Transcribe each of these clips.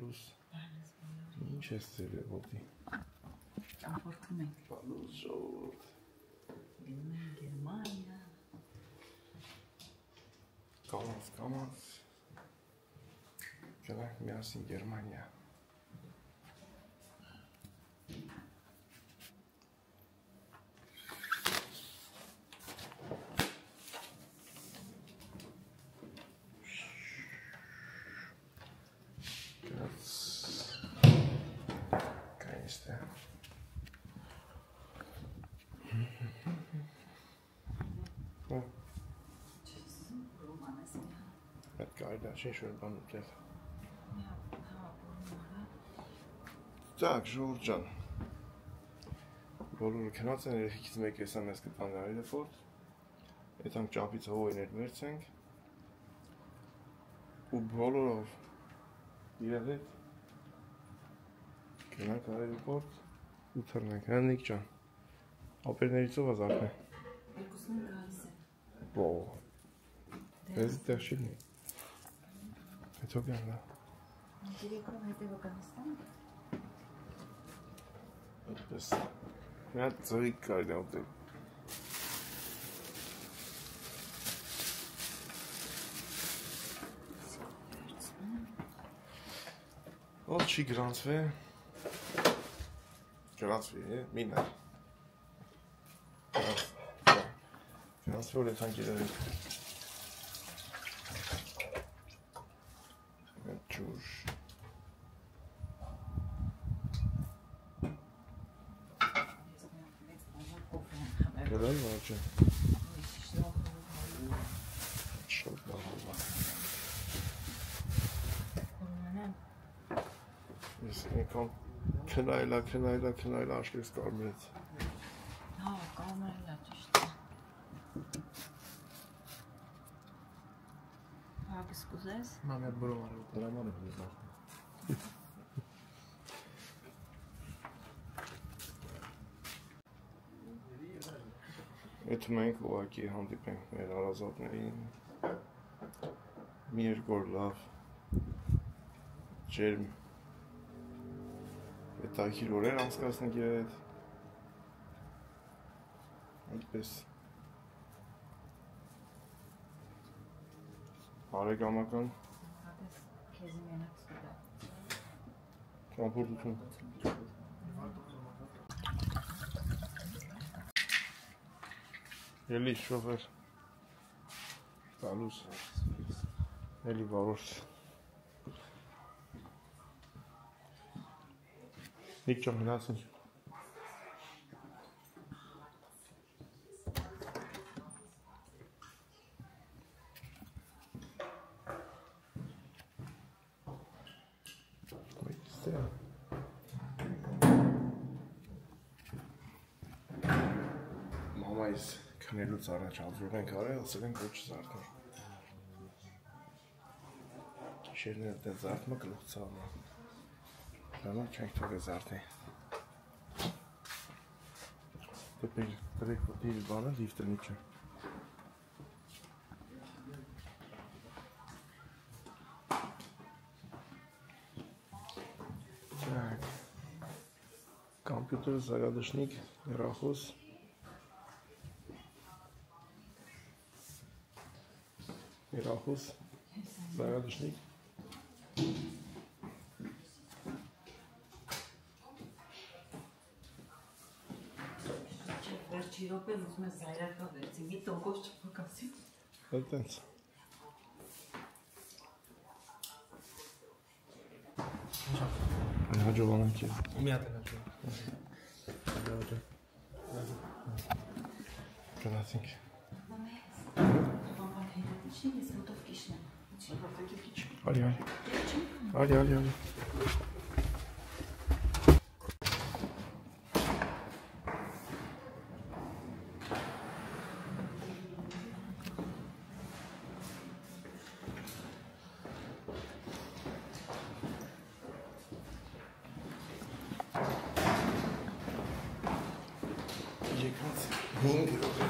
Պալուս։ Ինչ ես ձեր է ոտի։ Ճամփորդում ենք։ Պալուս ժողովուրդ։ Գնում ենք Գերմանիա։ Կամաց։ Գնանք միասին Գերմանիա։ Շեշոր բան ուտել։ Так, ժողովուրդ ջան։ Բոլորը քնած են, երեքից մեկ էսա մեզ կտանք այրեպորտ։ Այդանք ճամփից հողերներ վերցենք։ Ու բոլորով իրար հետ գնանք այրեպորտ ու թռնենք։ Հրանիկ ջան։ Ապերներից ով ազարն է։ Երկուսն են գալիս են։ Բո։ Ես դեռ չի։ Հետո գանա։ Դիրեկով հետևը կանստան։ Այդպես։ Նա ծրիկ կարելի ուտել։ Ո՞չ չի գրանցվի։ Գրանցվի, մինա։ Գրանցվի որ էթանք իրար հետ։ Ջուր։ Գերան վաճը։ Շոտ բաղովա։ Ես եկամ քնայլա աշկերս կարմիրից։ Հա, կարմիրելա ճիշտ է։ Հագս կուզես։ Մամի բրոմ արել, դրաման եմ ուզախ։ Էդ մենք ուղակի հանդիպենք մեր հարազատներին, մի երկու օր լավ, ջերմ, հետաքրքիր օրեր անցկացնենք իրար հետ, այդպես, բարեկամական, քեզի մենակ ստուգա, ճամփորդություն։ Էլի շոֆեր, Պալուս, էլի վարորդ։ Նիկ ջան գնացինք։ Մամայիս քնելուց առաջ ազրով ենք արել, ասել ենք ոչ զարդներ։ Գիշերները դե զարդմը գլուխ ցավն է։ Դրանով չենք թողել զարդի։ Դեպի տրեք դիր բանը դիվտրնի չէ։ Так. Компьютер, зарядочник, рахус. Ирахус, зарядочник. Վերջի րոպեն ուզում ես զայրակա վերցի, մի տոկով չպակասի։ Այդտենց։ Հաջողանանք է։ Մի հատ են հաջող։ Գնացինք։ Ես ոտով կիշնեմ։ Ալի։ Եկած 5 րոպե։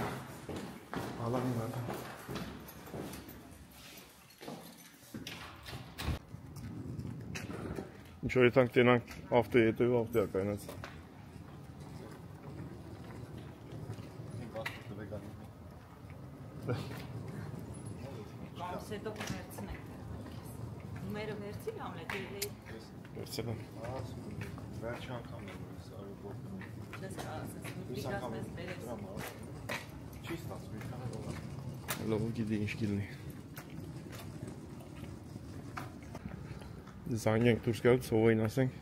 Ալանի վարդան։ Ինչ որ եթանք տենանք ավտոյի հետևով ավտոյա կայնած։ Կամս հետո կվերցնենք։ Նումերը վերցի Համլետ էի։ Վերցել եմ։ Վերջի անգամն է որ այրոպորտում։ Դες ասես, դիգաս մեզ բերես։ Չի ստացվի, քան Լավ գիտի ինչ կլինի։ Զանգենք դուրս գալ ցողային ասենք։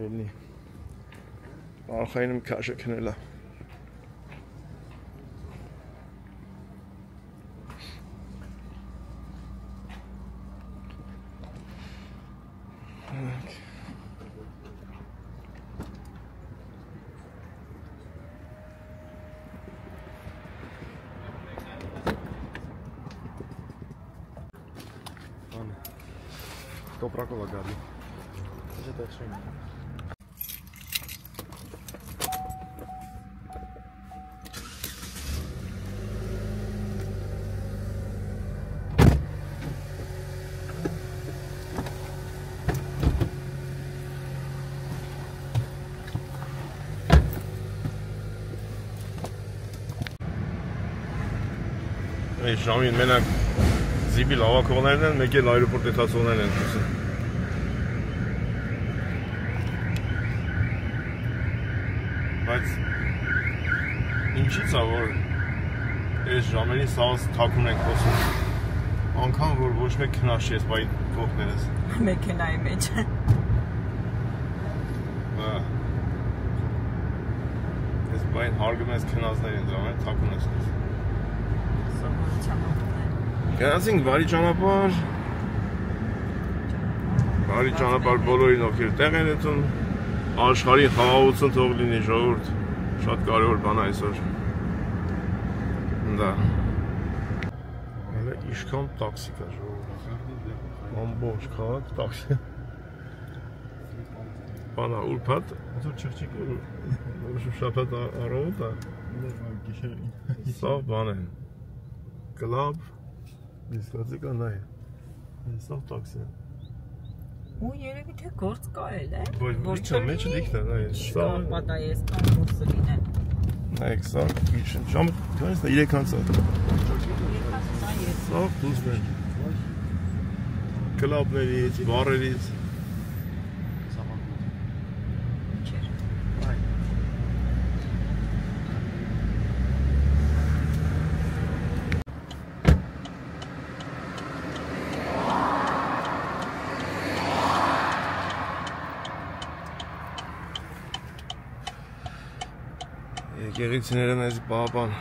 Էլի։ Արխայինım քաշը քնելա։ Տոպրակով է գալի։ Դե դեպքում։ Այս ժամին մենակ զիբի լավակողներն են, մեկ էլ այրոպորտ եթացողներն են դուսը։ Բայց ինչից է որ այս ժամերին սաղս թաքուն ենք խոսում։ Անկան որ ոչ մեկ քնաշ ես բայ կողքներս։ Մեքենայի մեջ։ Ես բայն հարգում ես քնազներին դրա համար թաքուն ես խոսում։ Գնացինք բարի ճանապարհ։ Բարի ճանապարհ բոլորին ովքեր տեղ են ետում։ Աշխարհի խաղաղություն թող լինի ժողովուրդ։ Շատ կարևոր բան է այսօր։ Դա։ Հələ իշքան տաքսի կա ժողովուրդ։ Ամբողջ քաղաք տաքսի։ Բանա ուրբաթ, Ոնց չղջիկ է։ շաբաթ առավոտ է։ Գիշեր։ Սա բան է։ Կլաբ, դիսկոտեկա նայ։ Սա տաքսի է։ Ու երևի թե գործ կա էլ է։ Որ մեջը դիքն է, նայ։ Սա պատայես կամ գործը լինեն։ նայեք, սա գիշեր։ Ժամը դրանից է 3-ից է։ Սա դուսն է։ Կլաբներից, բարերից։ Եկեղեցիներն այս բաբան։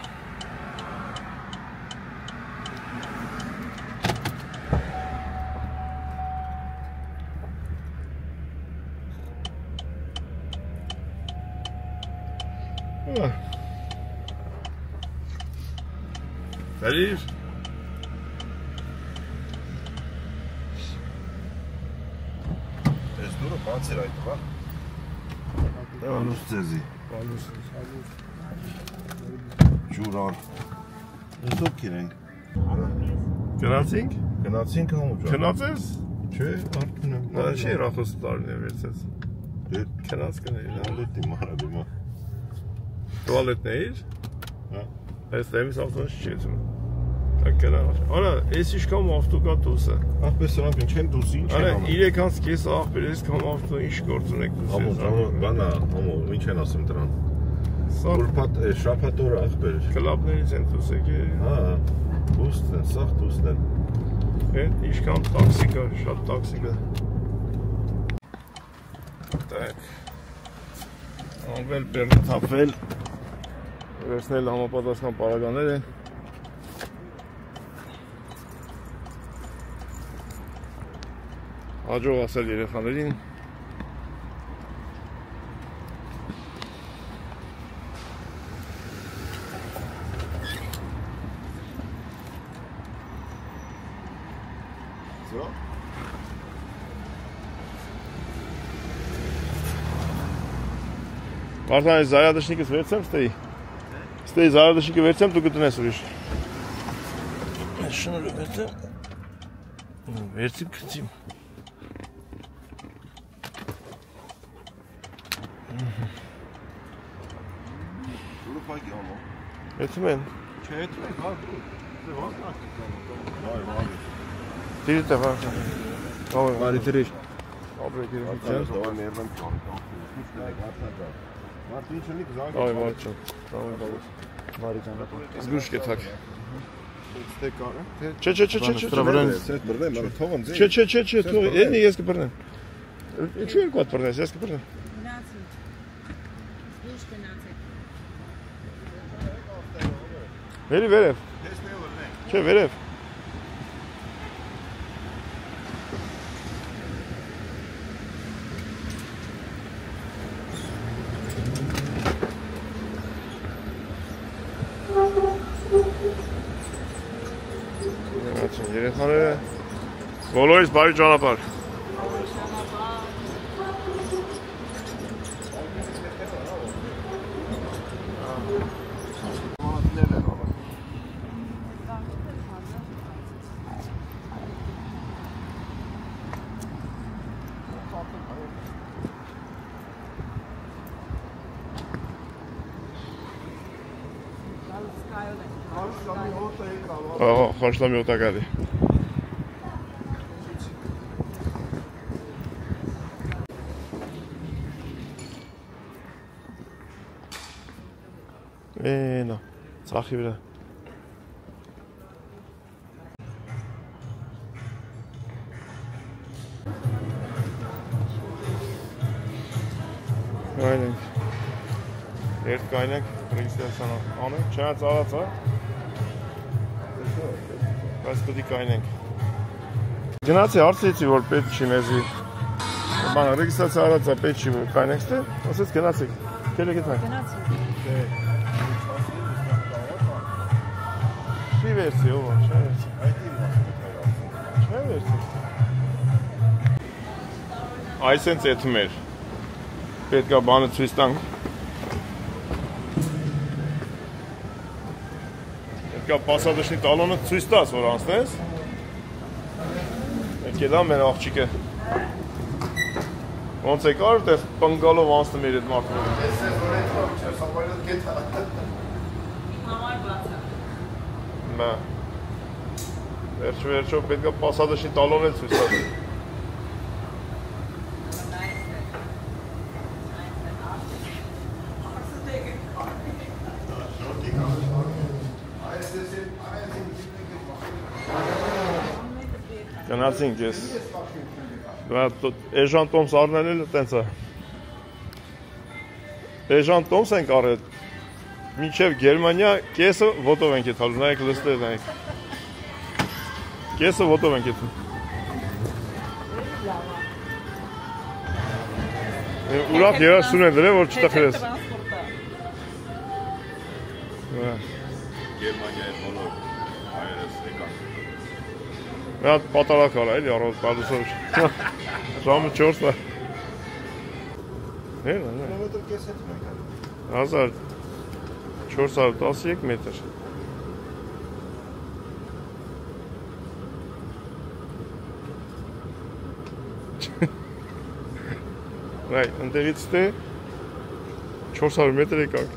Բարիր։ Այս դուրը բաց էր այդ, բա։ Անուս ձեզի։ Ջուրան։ Ուսոք կիրենք։ Գնացինք։ Գնացինք համոջա։ Քնացես։ Չէ, արդեն եմ։ Դա չի ռախոս տարին է վերցես։ Դե Քնած կների։ տուալետի մարադիմա։ Տուալետն էիր։ Հա։ Այս տեմից ավտոն չի եցում։ Կրանաչ։ Արա, այս իշքամ ավտո կա դուսը։ Ախպես սրանք ինչ են դուսի, ինչ Արա, են անում։ 3-ից կես աղբեր, այս կամ ավտո ինչ գործ ունեք դուս։ Համո, բանա, համո, ինչ են ասում դրան։ Սա Ուրբաթ, շաբաթ օրը աղբեր։ կլաբներից են դուս եկել։ Հա, դուստ են, սաղ դուստ են։ Այդ իշքան տաքսի կա, շատ տաքսի կա։ Так. Անվել բերնի թափվել։ Վերցնել համապատասխան պարագաներ են։ Հաջող ասել երեխաներին։ Всё? Մարդան այս զարյադշնիկս վերցեմ ստեի։ Ստեի զարյադշնիկը վերցեմ, դու կտնես ուրիշ։ Այս շնորը վերցեմ։ Վերցիմ, գցիմ։ Ուրը պայքի ամո։ Եթում են։ Չէ, եթում են, հա, դու։ Դիրի տղա։ Բարի դրիշ։ Ապրեք երեխիքյան։ Դավայ մերվան ճարը Մարդը ինչ ունի կզանգ։ Այ մարչան։ Բարի ճանապ։ Զգուշ կեթակ։ Ստե կարը։ Չէ։ Սետ բրնեմ, մարը թողն ձի։ Չէ, թող, էնի ես կբռնեմ։ Ինչու երկու հատ բռնես, ես կբռնեմ։ Գնացինք։ Դուշ գնացեք։ Վերև։ Չէ, վերև։ Երեխաները բոլորից բարի ճանապարհ։ Խոշտամի օտակարի։ Նա, ծախի վրա։ Կայնենք։ Երդ կայնենք, ռեգիստրացիան անենք, չնայած արած, հա։ Բայց պետք է կայնենք։ Գնացի հարցրեցի, որ պետք չի մեզի։ Բանը ռեգիստրացիա արած է, պետք չի կայնենք ստե, ասեց գնացիք։ Քելեք եթանք։ Գնացինք։ Չի վերցի, ով, չի վերցի։ Չի վերցի։ Այս ենք եթում էր։ Պետք է բանը ցույց տանք։ Պետք է պասադշնի տալոնը ցույց տաս, որ անցնես։ Պետք է դա մեր աղջիկը։ Ոնց է կար, դες պնգալով անցնում էր այդ մարդը։ Համար բաց է։ Մա։ Վերջո պետք է պասադշնի տալոն էլ ցույց տաս։ Գնացինք ես։ Էժան տոմս առնել էլ տենց է։ Էժան տոմս ենք առել։ Մինչև Գերմանիա կեսը ոտով ենք եթալու, նայեք լստեր նայեք։ Կեսը ոտով ենք եթում։ Ուրախ երաշտուն են դրել, որ չտխրես։ Գերմանիայի բոլոր հայերս եկան։ Նա պատարակ արա էլի առոտ պարդուսով ժամը 4 է։ Կիլոմետր կես հետ մենք 1413 մետր։ Վայ, ընդեղից թե 400 մետր եկանք։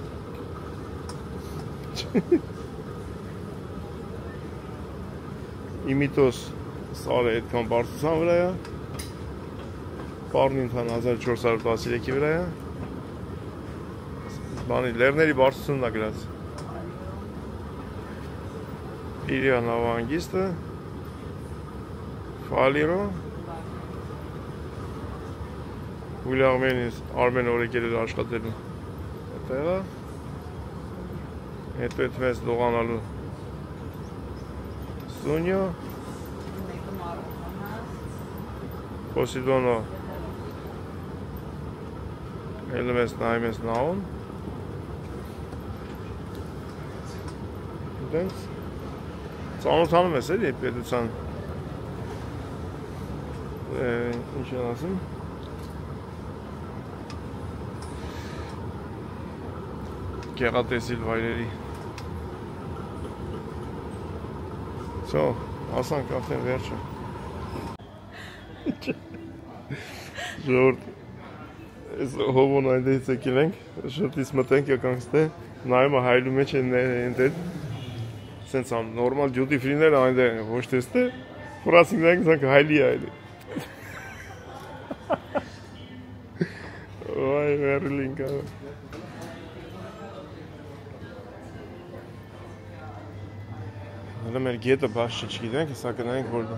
Իմիտոս սարը այդքան բարձրության վրա է, պարն ինքան 1413-ի վրա է, բանի լերների բարձրությունն է գրած, Պիրիա նավահանգիստը, Ֆալիրո, Արմեն օրեկել էր աշխատելու այդտեղը, հետո էդ մեզ լողանալու Սունյո, Պոսիդոնո, ելում ես նայում ես նաուն, դենց, ծանոթանում ես էլի պետության, ինչ են ասում, գեղատեսիլ վայրերի, Սո, ասանք արդեն վերջը։ Ժորդ, Այս հովոն այնտեղից եկել ենք, շրտից մտենք եկանք ստե, նայում է հայլու մեջ են այնտեղ, սենց ամ նորմալ ջուտի ֆրիներ այնտեղ ոչ տեստե, ֆրասինգնենք զանք հայլի այլի։ Ոայ վերլին կա։ Հələ մեր գետը բաց չգիտենք, հեսա գնանք որտե։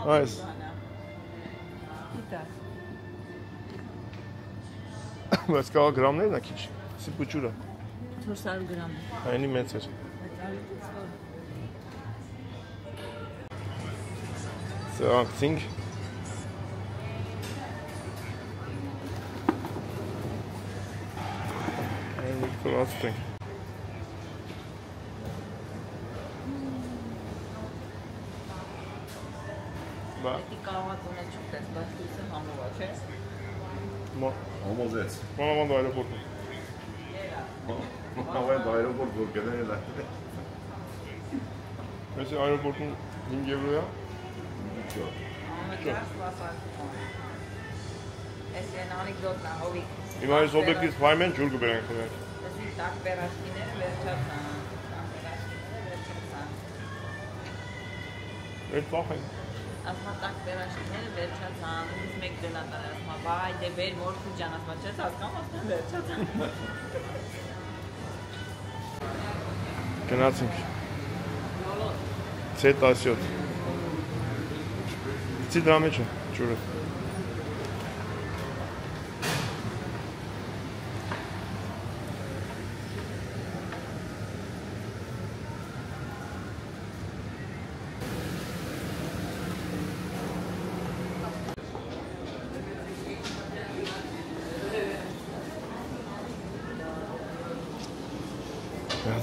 Այս Բայց կա գրամներն է քիչ, սիպուճուրա 400 գրամ։ Այնի մեծ էր։ Սրանք Այնի կրացտենք Դի կարող է տունը չուտես, բայց դույսը համով է, չէ՞։ Համոզեց։ Մանավանդ այրոպորտում։ Մանավանդ այրոպորտ որ գնել է։ Մեսի այրոպորտում 5 եվրո է։ Ես են անեկդոտ է, հովիկ։ Հիմա այս օբյեկտից պայմեն ջուր կբերենք խնենք։ Դեսի տակ պերաշկիները վերջացան, Էր պախ են։ ասմա տակ պերաշկիները վերջացան, ուրից մեկ դենատան է, ասմա վայ, դե բեր մորքու ճան, ասմա չես հասկամ, ասմա վերջացան։ Գնացինք։ C17 Իցի դրա մեջ է, ջուրը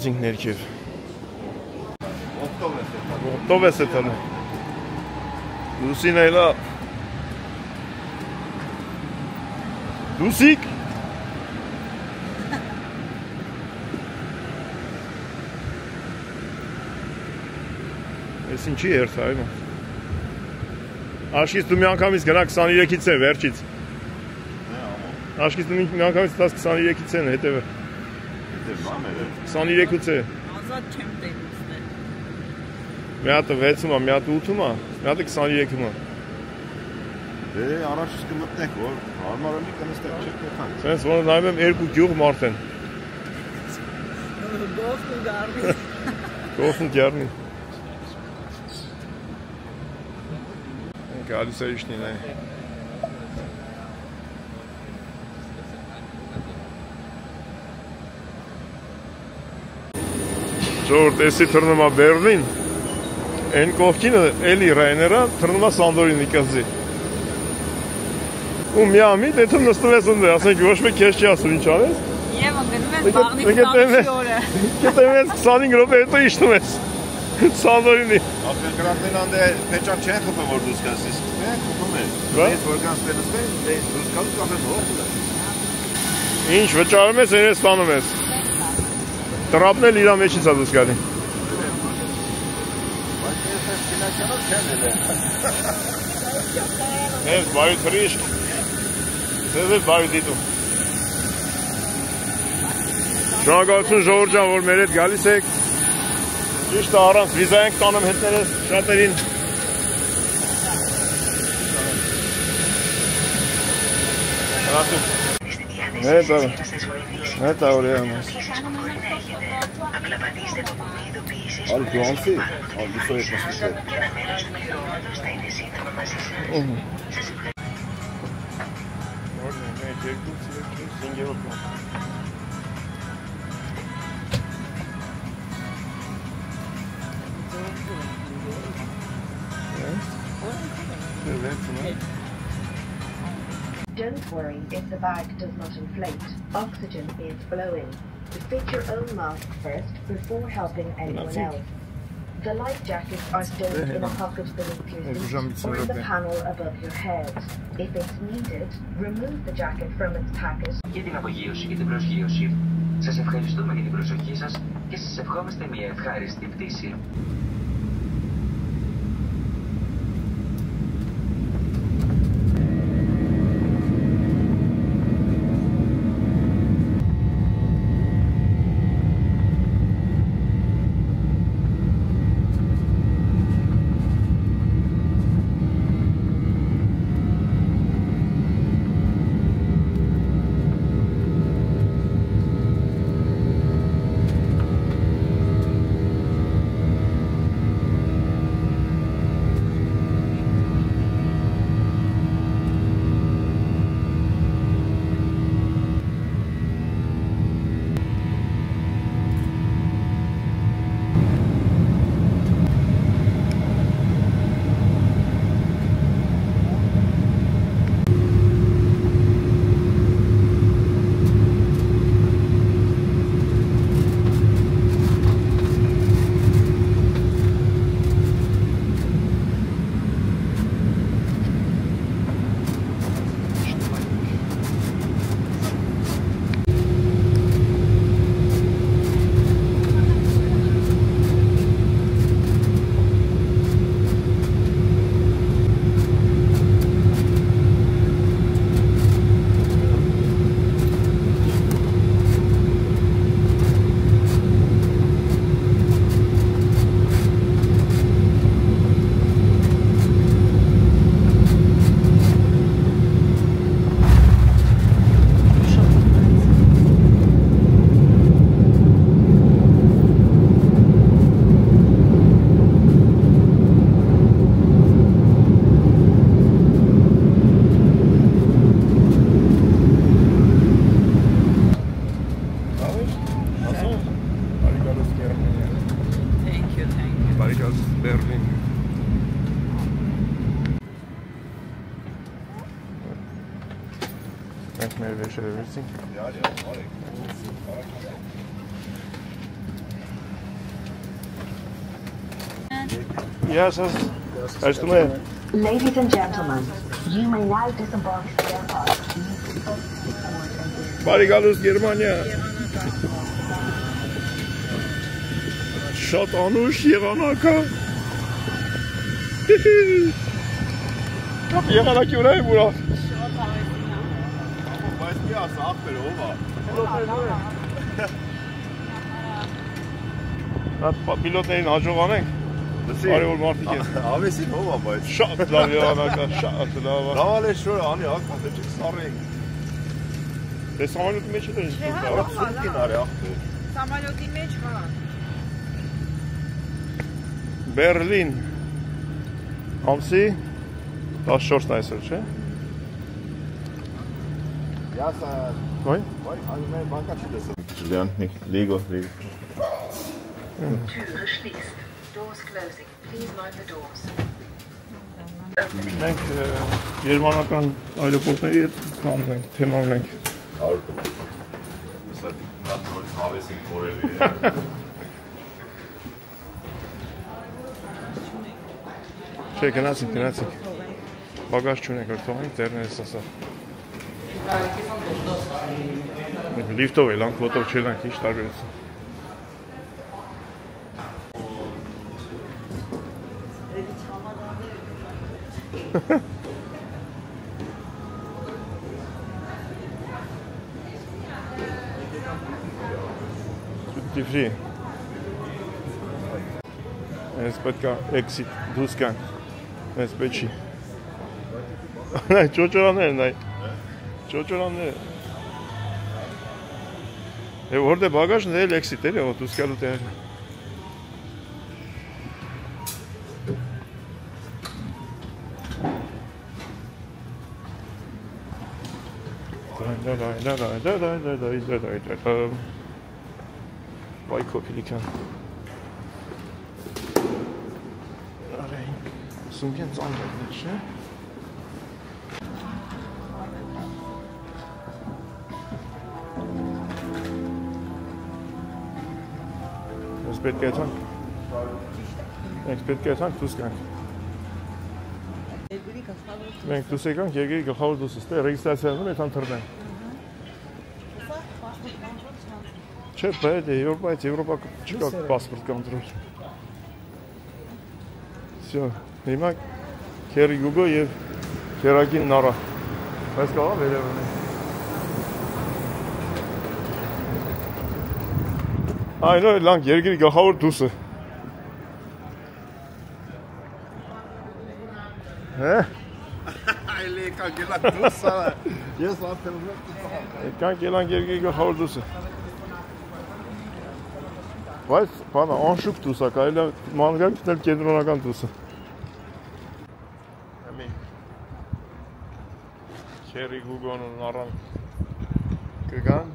Գնացինք ներքև Ոտով ես է տանը Դուսին այլա Դուսիկ Ես ինչի երթ այմա Աշկից դու մի անգամից գնա 23-ից են վերջից Աշկից դու մի անգամից 23-ից են հետևը 23-ից է Ազատ չեմ տերուցն է Մի հատը 6-ում է, մի հատը 8-ում է, մի հատը 23-ում է Դե առաջ կմտնենք, որ հարմարելի կնստենք չեք նետանք Սենց որ նայում եմ երկու գյուղ մարդ են Գովն ու գարնի Գովն գարնի Գալիս է իշնին է Ժորդ, էսի թրնում է Բերլին Են կողքինը էլի Ռայներա թրնում է Սանդորինի կզի ու մի ամիտ էթում նստում ես ընդը, ասենք ոչ մեկ քեզ չի ասում ինչ անես Եվ ընգնում ես բաղնի 28 օրը Կետեմ ես 25 րոպե հետո իշնում ես Սանդորինի Ապել գրատեն անդե պեճակ չեն խպը որ դուս կաս իսկ մենք խպում են Ես որ կանց պենստեն, դուս կալուս կապեն հող Ինչ վճարում ես, երես տանում ես Տրապն էլ իրա մեջից է դուս գալի Ես բարի թրիշկ Ձեզ էլ բարի դիտում Շնորհակալություն Ժողովուրդ ջան, որ մեր հետ գալիս եք Ճիշտ առանց վիզա ենք տանում հետներս շատերին Հետա որ եղանես Απλά πατήστε το κουμπί ειδοποίησης Άλλη του άνθη, άλλη στο και ένα μέλος του μηχανήματος θα είναι σύντομα μαζί σας. Σας ευχαριστώ. Don't worry if the bag does not inflate. Oxygen is flowing. Fit your own mask first before helping anyone else. The life jackets are stowed in a pocket beneath your seat or in the panel above your head. If it's needed, remove the jacket from its packet. Για την απογείωση και την προσγείωση, σας ευχαριστούμε για την προσοχή σας και σας ευχόμαστε μια ευχάριστη πτήση. վերջերվեցին։ Yes, Ladies and gentlemen, you may now disembark the aircraft. Բարի գալուս Գերմանիա։ Շատ անուշ եղանակա։ Կապ եղանակի վրա եմ ուրա։ Բայց մի ասա աղբեր ով է։ Հատ պիլոտներին հաջող անենք։ Արևոր մարդիկ են։ Ավեսին ով է բայց։ Շատ լավ եղանակա, շատ լավ։ Լավ է շոր անի ակա չեք սարենք։ Դե սամալյոտի մեջ է ինչ։ Սուտին արի աղբեր։ Սամալյոտի մեջ հա։ Բերլին։ Ամսի 14-ն այսօր, չէ՞։ Յասա։ Ոյ։ Ոյ, այո, բանկա չի դեսը։ Ջուլիան, լիգո։ Türe schließt. Doors closing. Please mind the doors. Մենք գերմանական այրոպորտների հետ կանում ենք, թեման ենք։ Սա նատորից հավեսին կորելի է։ Չէ, գնացինք։ Բագաժ չունենք, որ թողենք, ձեռներս ասա։ Լիֆտով էլ անք, ոտով չելանք, ինչ տարբերություն։ Duty free. Ես պետք է exit դուրս գանք։ Ես պետք չի։ Նայ, ճոճորաններն այ։ Ճոճորանները։ Եվ որտե բագաժն էլ exit էլի, ո դուրս գալու տեղը։ Vay kopilikan. Sumken ծանրակներ չէ։ Ես պետք է եթանք։ Մենք պետք է եթանք դուս գանք։ Մենք դուս եկանք, երկրի գլխավոր դուսը, ստե ռեգիստրացիայում եթան թրնենք։ Չէ, պետք է, Եվրոպա չկա պասպորտ կոնտրոլ։ Всё, հիմա քերի Գուգո եւ քերակին նարա։ Բայց կարող վերևնի։ Այո, լանք երկրի գլխավոր դուսը։ Հե՞։ Այլի կանգելա դուսա։ Ես ապել եմ։ Եկանք ելանք երկրի գլխավոր դուսը։ Բայց բանը անշուք դուսա, կարելի է մանրգան գտնել կենտրոնական դուսը։ Ամի քերի Գուգոնը նարան կգան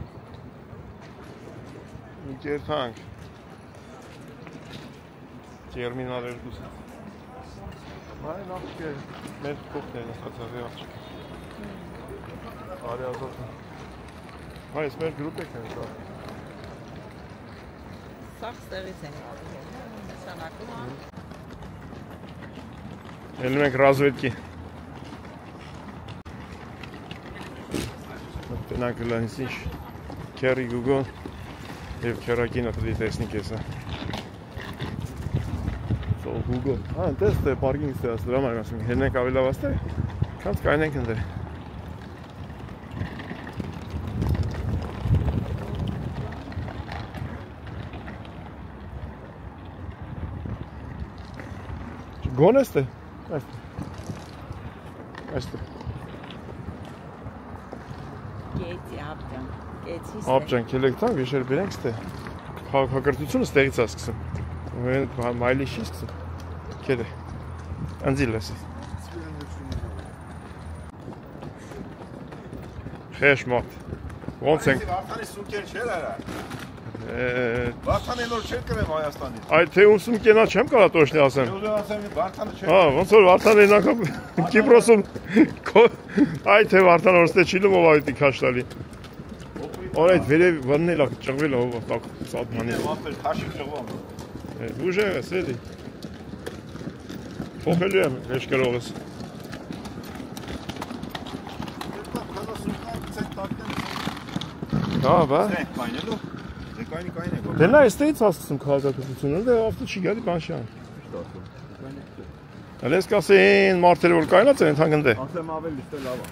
Գերտանք տերմինալեր դուսը։ Այ նախ կեր մեր կողքներն ասացավի աղջիկ։ Արի ազոտը։ Այս մեր գրուպ եք են կա։ Սաղ ստեղից են նշանակում, հա։ Ելնում ենք ռազվետքի։ Տնանք լանից ինչ քերի Գուգոն և քերակինը պտի տեսնի կեսը։ Սով Գուգոն։ Տես թե պարգինգ ստեղած դրա մարգ ասում, հենենք ավելի լավ աստե, կանց կայնենք ընդեր։ Գոն էստե։ Այստե։ Գեցի, ապջան, գեցի ստե։ Ապջան, կելեք տան, վիշեր բերենք ստե։ Հակրտությունը ստեղից ասկսում։ Մայլի չի սկսում։ Կել է։ Անձիլ ես։ Խեշ մոտ։ Ոնց ենք։ Վարդանի սուկեր չեր արա։ Վարդան էնոր չեր կրեմ Հայաստանից։ Այդ թե ուսում կենա չեմ կարա տոշնի ասեմ։ Ուզում ասեմ Վարդանը չեր։ Ոնց որ Վարդան են անգամ Կիպրոսում Ay te vartan orası çilim o var kaç tali. Orayı vere vanne lak çağırla o bak saat mani. Уже сели. Փոխելու եմ վեճ գրողս։ Հա, բա։ Դե նա էստեից հասցում քաղաքացիությունը, դե ավտո չի գալի բան շան։ Ալես կասեն մարդերը որ կայնած են ընդհանրեն դե։ Ասեմ ավելի ստե լավ է։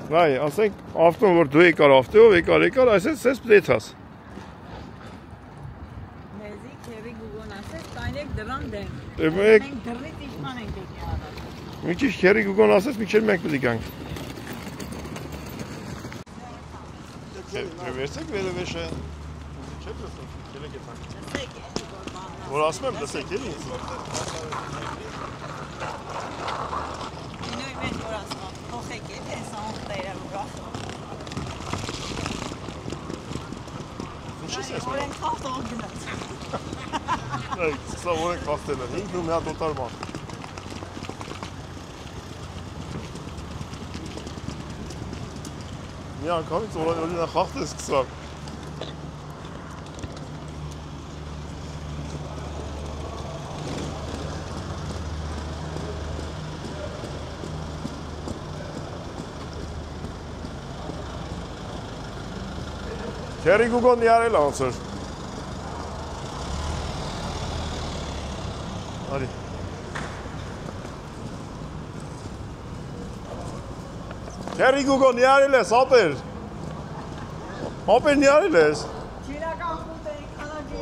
Վայ, ասենք ավտոն որ դու եկար ավտոյով, եկար, այսպես սես պրեցաս։ Մեզի քերի գուգոն ասեց, կայնեք դրան դեմ։ Մենք Մենք դրից իշխան ենք եկի արած։ մի քիչ քերի գուգոն ասես, մի քիչ մենք պետք գանք։ Վերցեք վերևեշը։ Չէ՞ դասը, քելեք է տանք։ Որ ասում եմ, դասեք էլի։ Ինոյ մեծ որ ասում եմ, փոխեք է, այս անտերը ուրախ։ Ինչ ես Որ ենք խախտող գնաց։ Այ, սա որ ենք խախտել են, 5 ու մի հատ օտար բան։ Մի անգամից օրինա խախտել սկսավ։ Քերի գուգոն յարել ոնց էր։ Արի։ Քերի գուգոն յարել ես, ապեր։ Ապեր յարել ես։ Չիրական խուտ էի քանաջի։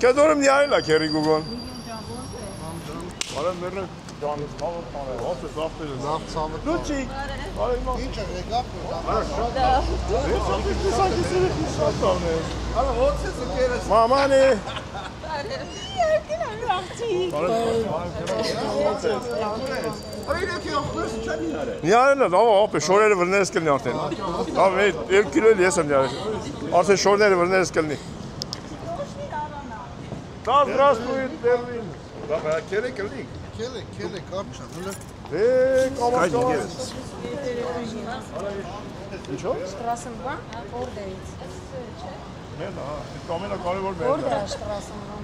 Կդորում յարել է քերի գուգոն։ Միգեն ջան ոնց է։ Արա մեռը ջանը ցավը տանը, ոնց է զախտել։ Նախ ցավը։ Լուչիկ։ Արի մա։ Ինչ է եկավ։ Արա ոնց է զկերես։ Մամանի։ Նիարել է, լավ ապե, շորերը վրներս կլնի արդեն։ Լավ, 2 կիլո էլ ես եմ նիարել։ Արդեն շորները վրներս կլնի։ Да, здравствует, Берлин։ Լավ, քերը կլինի։ Քելե, կապ չա, հələ։ Կամաց։ Ինչո՞։ Straßenbahn, Bordeaux. Մենա, կամենա կարևոր մենա։ Bordeaux Straßenbahn.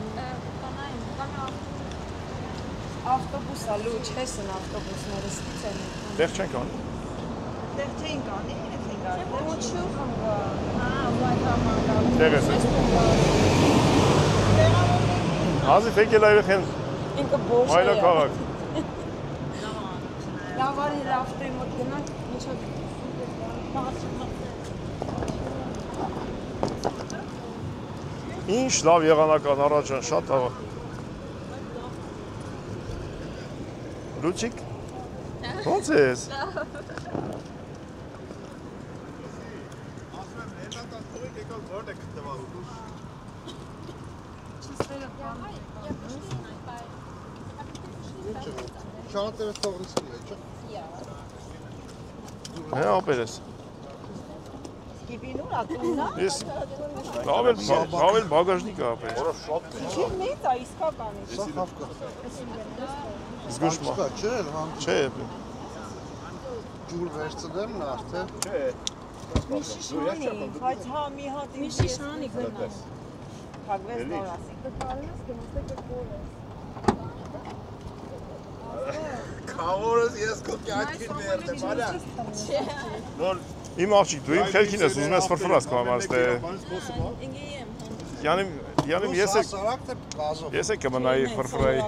Ավտոբուսա լուչ, հեսն ավտոբուսները ստից են։ Դեղ չենք անի։ Դեռ չէին կանի, ես ենք արել։ Ոչու խմբա։ Հա, վայ համանգա։ Դեղ ես։ Հազի թեկել այրխեն Ինքը բոշ է։ մայլա քաղաք։ Լավ արի ավտոյի մոտ գնանք, ինչա։ Ինչ լավ եղանական առաջան, շատ լավ։ Լուչիկ։ Ոնց ես։ Շանտերը թողնիսկի է, չէ՞։ Հա, ապերես։ Կիպին ուր ատուննա։ Ես լավ բագաժնիկ է ապերես։ Չի մեծ է, իսկական է։ Սա խավկա։ Զգուշ մա։ Կա, չէ, համ Չէ։ ջուր վերցնեմ արդեն։ Մի շիշանի, բայց հա մի հատ Մի շիշանի գնաս։ Փակվեց նոր ասի։ Քավորս ես քո կյանքին մերտեմ, արա։ Նոր իմ աղջիկ, դու իմ խելքին ես ուզում ես ֆրֆրաս քո համար, ստե։ Յանիմ ես եք կմնայի ֆրֆրայի։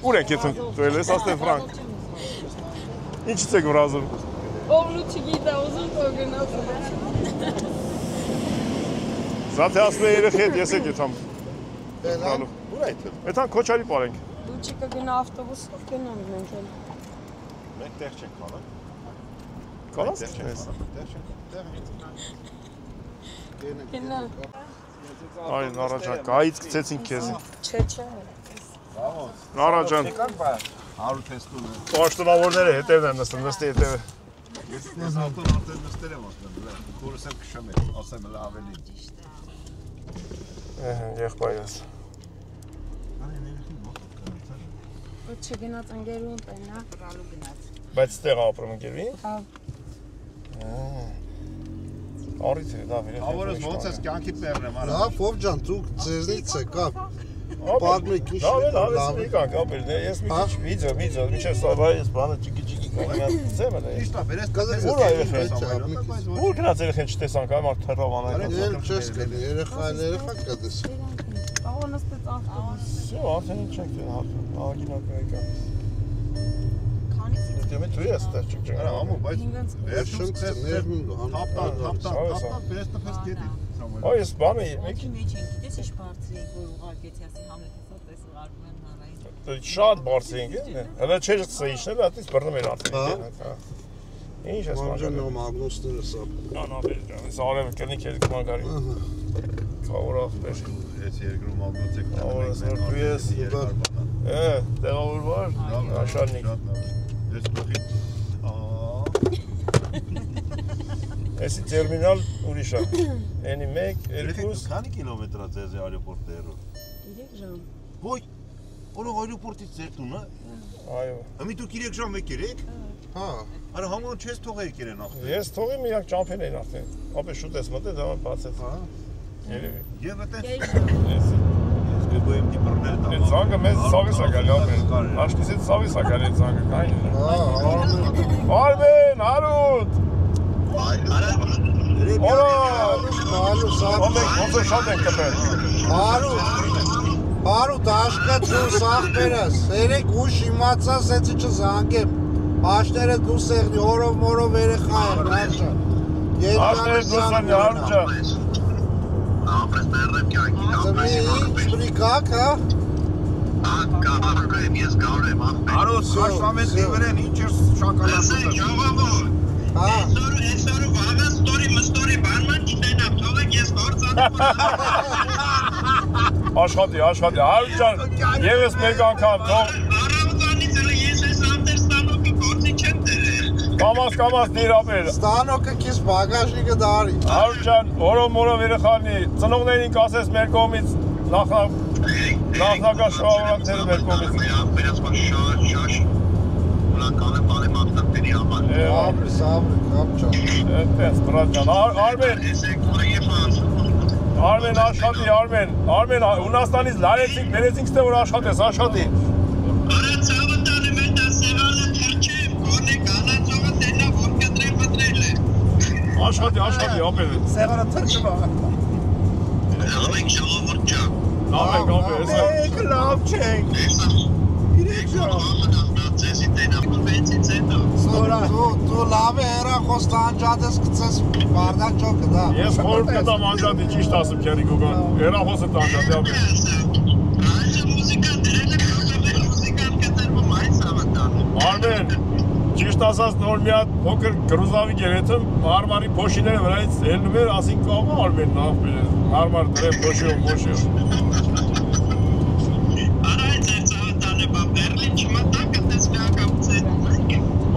Ուր եք եթում դուել ես աստեն ֆրանկ։ Ինչից եք վրազում։ Ով լուչի գիտա ուզում թող գնաս։ Զատե ասում է երեխի հետ ես եք եթամ։ Բելան։ Ուր այդ։ Էթան քոչարի պարենք։ Լուչի կգնա ավտոբուսով գնանք մենք էլ։ Մենք տեղ չենք կանա։ Կանաս։ Գնա։ Այ նարաջան, կայից գցեցինք քեզ։ Չէ։ Նարաջան, 100 թեստուն է։ պաշտոնավորները հետևն են նստում, նստի հետևը։ Ես ավտոն արդեն նստել եմ ասում, քորս եմ քշում եմ, ասեմ էլ ավելի։ Եղբայրս։ չգնաց ընկերուն տենա։ Տալու գնաց։ Բայց ստեղ ապրում ընկերուի։ Ահա։ Արիթ է, դա վերել։Ավորս ոնց ես կյանքի պերնեմ արա։ Լավ, ով ջան, դուք ձեզնից եկավ։ Պատմեք ինչ լավ է կանք ապել, ես մի քիչ վիդեո, միջև սա այս բանը ճիկի կանգնացեմ էլ։ Ճիշտ է, վերես Ուր գնաց երեխեն չտեսանք, այ մարդ թռավ անայք։ Էլ չես գնի, երեխա կտես։ Ահա նստեց ավտոբուս։ Всё, արդեն չենք դեն հարցում, ագինակը եկա։ Քանից Դե մենք դու ես տեղ չենք։ Արա ամու, բայց Վերջում ներմին դու համ։ թափտան, վերես տպես գետի։ Այ ես բանը Ոքի մեջ ենք, գիտես ինչ բարձր ենք, որ ուղարկեցի ասի Համլետը սա տեսել Արմեն Նարային։ շատ բարձր ենք, հələ չէր սեյշնել, հատից բռնում էր արդեն։ Ինչ ես Մանջան մաջան։ նո մագնուսները սա։ Անաբեր ջան, ես արև կերնի քերիկ մագարի։ Քավորախ բեր։ Ես երկրում ագնոցեք։Ավորս որ դու ես տեղավորվար, աշարնիկ։ Ես բխի։ Էսի տերմինալ ուրիշ է։ Էնի 1, 2 Քանի կիլոմետր է ձեզ այրոպորտ դերով։ 3 ժամ։ Ոյ, օրը այրոպորտից ձեր տունը։ Այո։ Ամի դուք 3 ժամ եկեք։ Հա։ Արա համոն չես թողա եկել են ախտեր։ Ես թողի միակ ճամփեն էին արդեն։ Ապա շուտ ես մտել, դա բացեց։ Հա։ Երևի։ Եվ այդպես Էսի։ ես գոյեմ դիպրնել տա։ Այդ զանգը մեզ սավիս է գալի ապեր։ Աշտիսից սավիս է գալի այդ զանգը, կային։ Հա, Արմեն, Հարութ։ Օրա, Արու սա։ ոնց է շատ են կպել։ Արու դաշկա դու սախբերս։ Երեք ուշ իմացած էցի չզանգեմ։ Աշները դու սեղնի օրով մորով երեխա են, հաշա։ Աշները դու սեղնի, Հարութ։ Ծմի շպրիկակ, հա։ Արոս հաշվամետ դիվրեն ինչ ես շակալացել։ Հա։ Աշխատի, Հարութ ջան, եւս մեկ անգամ թող Կամաս դիր ապեր։ Ստանոկը քիզ բագաժնիկը դարի։ Հարութ ջան, օրով երեխանի, ծնողներին կասես մեր կողմից նախնական շահավորանքները մեր կողմից։ Սաբրի, կապ չա։ Այդպես, բրատ ջան, Արմեն աշխատի, Արմեն, Հունաստանից լարեցինք, բերեցինք ստե որ աշխատես, աշխատի։ Աշխատի, ապեր։ Սեղանը թրջվա։ Լավ եք, ապեր, Մեկ լավ չենք։ 3 ժամ։ Դու լավ է հեռախոս տանջատես կծես բարդակ չոքը դա։ Ես խորհուրդ կտամ անջատի, ճիշտ ասում քերի գուգան, հեռախոսը տանջատի ապեր։ Արմեն, ճիշտ ասած նոր մի հատ փոքր գրուզավիկ էր հետում, մարմարի փոշիները վրայից ելնում էր, ասին կողը Արմեն նախ բերես, մարմար դրեմ փոշիով, մոշիով։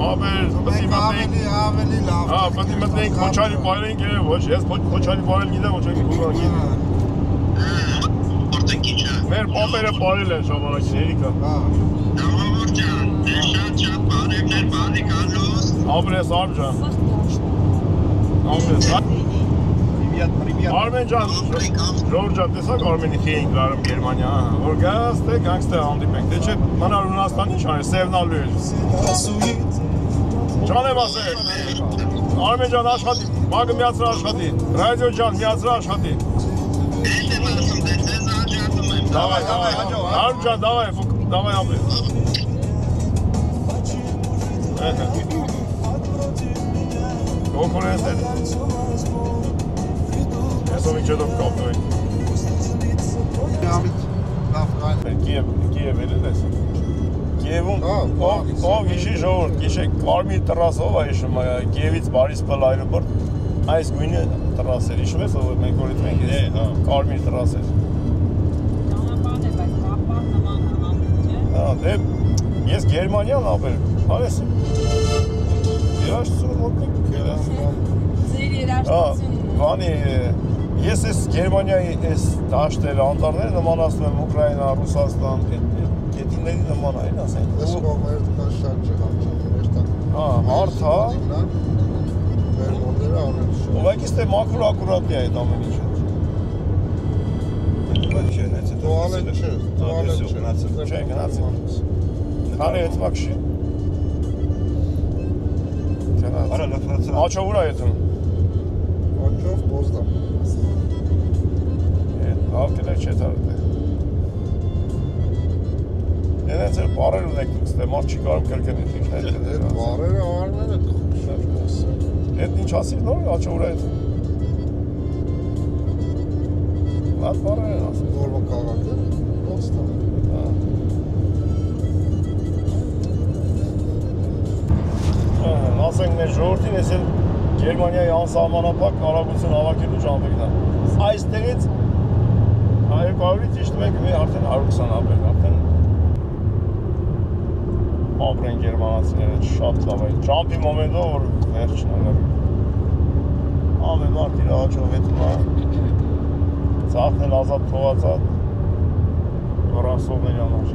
Ապեր, պտի մտնենք, ավելի լավ։ հա, պտի մտնենք, խոչարի պարենք է, ոչ, ես խոչարի պարել գիտեմ, ոչ ենք գուգան գիտեմ։ Մեր պապերը պարել են ժամանակին, երիկա։ Ապրես, Արմ ջան։ Ապրես, Արմեն ջան, Ժորժ ջան, տեսակ Արմենի խի էինք լարում Գերմանիա, որ գաս թե գանգստե հանդիպենք, թե չէ մնար Հունաստան ինչ անես, սևնալու էր։ Ջան եմ ասել, Արմեն ջան աշխատի, մագը միացրա աշխատի, ռադիո ջան միացրա աշխատի։ Դավայ, Արմ ջան, դավայ ապրես։ Կոնկուրենս էր։ Ես ով ինչետով կապնում ենք։ Կիև էլել ես։ Կիևում, ով հիշի ժողորդ, գիշեք, կարմիր տրասով է հիշում, Կիևից Բարիսպել այրոպորտ, այս գույնը տրաս էր, հիշում ես, ով մենք որից մենք ես, կարմիր տրաս էր։ Ճանապարհ է, բայց պապան նման համապետ չէ։ Ես Գերմանիան ապեր, հարես եմ։ Երաշտությունը մոտնենք կելես։ Ձեր երաշտությունը։ Բանի, ես ես Գերմանիայի ես դաշտերը, անտարները նմանացնում եմ Ուկրայինա, Ռուսաստան, գետինների նման այն ասենք։ Ես կողմերը կան շատ ջղանջան, երտակ։ Հարթ, հա։ Մեր մոդերը արել շատ։ Ուղղակի ստե մակրո ակուրատ է այդ ամեն ինչը։ Տուալետ չէ, տուալետ չէ։ Չէ, գնացել։ Քանի հետմակ չի։ Արա լફրացա։ Աչով ուրա եթում։ Աչով բոզդամ։ Ալկելեր չէ տարդ է։ Ենենց էր բարեր ունեք դուք ստե, մարդ չի կարում կրկնի թիքն Այդ բարերը արնել եք շատ կասը։ Այդ ինչ ասիվ նոր աչով ուրա եթում։ Լատ բարեր են ասիվ։ Նորմա կաղաքը, բոզդամ։ Ասենք մեր ժողորդին ես էլ Գերմանիայի անսահմանապակ արագություն հավաքելու ժամվեկն է։ Այստեղից 200-ից իշխում ենք մի արդեն 120 ապրենք, արդեն ապրեն գերմանացիները շատ լավ է։ Ճամպի մոմենտով որ վերջն ալեր։ Ամեն մարդ իր աչով հետում է։ Ծախն էլ ազատ թողածա ռասովների համար։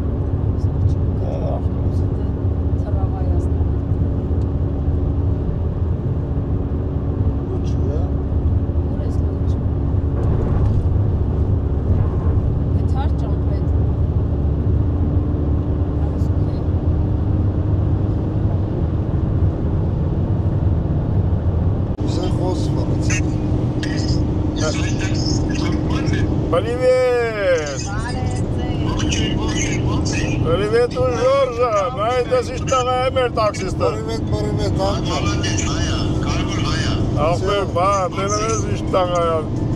Привет! Привет, Жоржа! Найдешь իշտաղ է մեր տաքսիստը։ Բարևետ, անկա։ Ախպեր, բան, տենես իշտաղ է։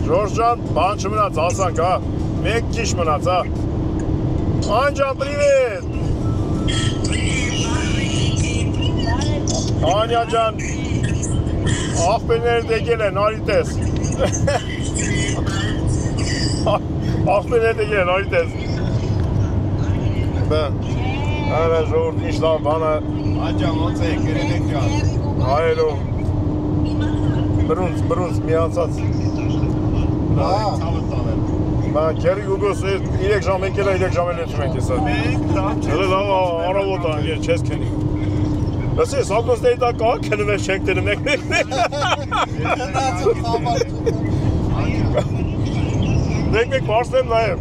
Ժորժան, բան չմնաց, ասանք, հա։ Մեկ քիչ մնաց, հա։ Անջան, привет! Անյա ջան, ախպերները դեկել են, արի տես։ Ախպերները դեկել են, արի տես։ Բա, այրը ժողորդ ինչ լավ բանը։ Անջան, ոնց է, կերեդեք ջան։ Հայերով, բրունց, միացած։ Բա, կերի ուգոս, 3 ժամ եկել է, 3 ժամ էլ եթում ենք եսա։ Հելը լավ առավոտ անգեր, չես կենի։ Լսի, սակոսների տակ կա, կնում ես չենք տնում եք։ Մեկ պարսնեմ նայեմ։